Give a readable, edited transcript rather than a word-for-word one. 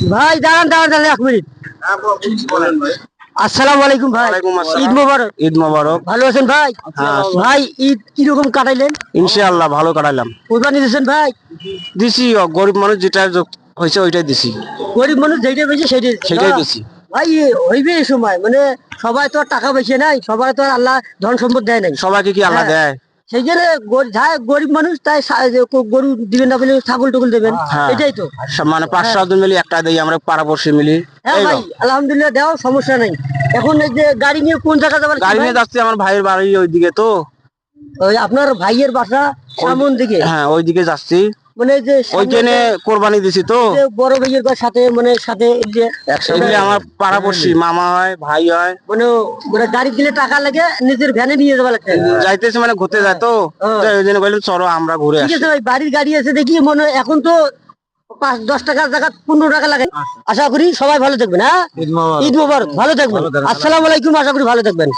ভাই দাঁড়ান দাঁড়ান দাঁড়ান 1 মিনিট। আসসালামু আলাইকুম ভাই। ঈদ মোবারক। ঈদ মোবারক। ভালো আছেন ভাই? ভাই ঈদ কিরকম কাটাইলেন? ইনশাআল্লাহ ভালো কাটাইলাম। কোরবানি দিয়েছেন ভাই? দিছি, গরিব মানুষ যেটা হয়েছে ওইটাই দিছি। গরিব মানুষ যেটা পেয়েছে সেটাই দিছি ভাই। হইবে এই সময় মানে সবাই তো আর টাকা পয়সা নাই, সবাই তো আর আল্লাহ ধন সম্পদ দেয় নাই। সবাইকে কি আল্লাহ দেয়? সেই জন্য গরিব মানুষ তাই গরু দিবেন না বলে ছাগল টগল দেবেন, এটাই তো। মানে 5-7 জন মিলি একটা দেই, আমরা পাড়াপড়শি মিলি। হ্যাঁ ভাই আলহামদুলিল্লাহ দাও, সমস্যা নাই। এখন এই যে গাড়ি নিয়ে কোন জায়গা যাবেন? গাড়ি নিয়ে যাচ্ছি, আমার ভাইয়ের বাড়ি ওইদিকে। তো ওই আপনার ভাইয়ের বাসা সামন দিকে? হ্যাঁ ওইদিকে যাচ্ছি, মানে যে ওইখানে কোরবানি দিছি। তো বড় ভাইয়ের সাথে মানে সাথে যে এগুলি আমার পাড়াপড়শি, মামা হয়, ভাই হয়। মানে ওরা গাড়ি দিলে টাকা লাগে, নিজের ভ্যানে নিয়ে যাওয়া লাগে। যাইতেছে মানে ঘুরতে যায়। তো ওই জন্য বললাম চলো আমরা ঘুরে আসি। ঠিক আছে ভাই, বাড়ির গাড়ি আছে দেখি মনে হয় এখন তো 5-10 টাকার জায়গা 15 টাকা লাগে। আশা করি সবাই ভালো থাকবেন। হ্যাঁ, ঈদ মোবারক। ভালো থাকবেন। আসসালামু আলাইকুম। আশা করি ভালো থাকবেন।